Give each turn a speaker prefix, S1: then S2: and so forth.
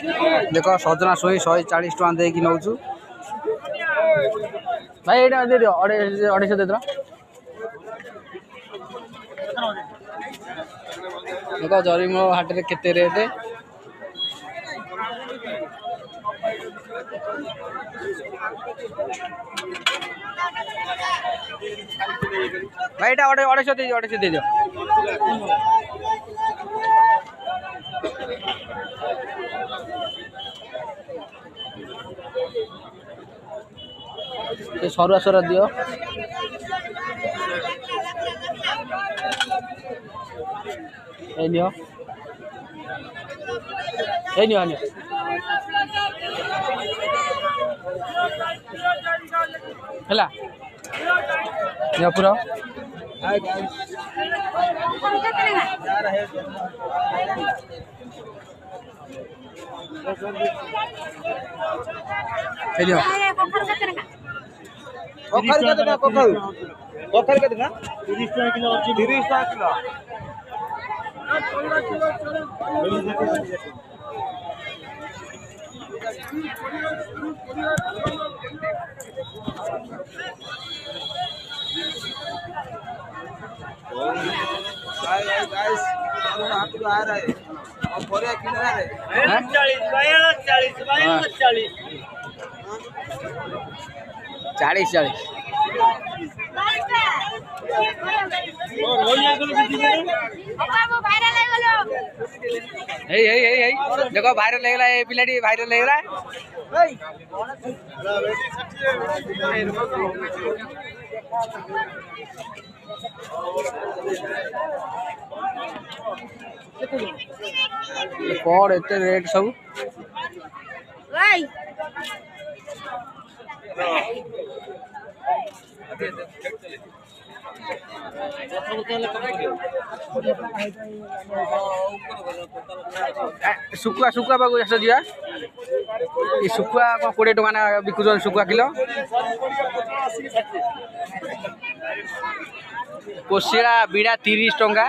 S1: देख सजना छुई 140 टका देकी नौचु भाई ये दे दियो 250 दे दो देख जरीमूल हाट में केते रेट भाई ये 250 दे दियो सरुआ सरा दियो ए नियो हला नियो पूरा ए नियो कखर केतना कखर केतना 30 टका किलो 30 टका किलो गाइस हाथ आ रहा है और बोरे किलो आ रहे 40 देखो भाइरल हो गला पिलाटी भाइरल हो गला कौन एते रेट सब सुकुआ सुकुआ बाबू आस दिया सुकुआ कौन 20 टका ना बिकुन सुकुआ किलो कोशिला बिड़ा 30 टका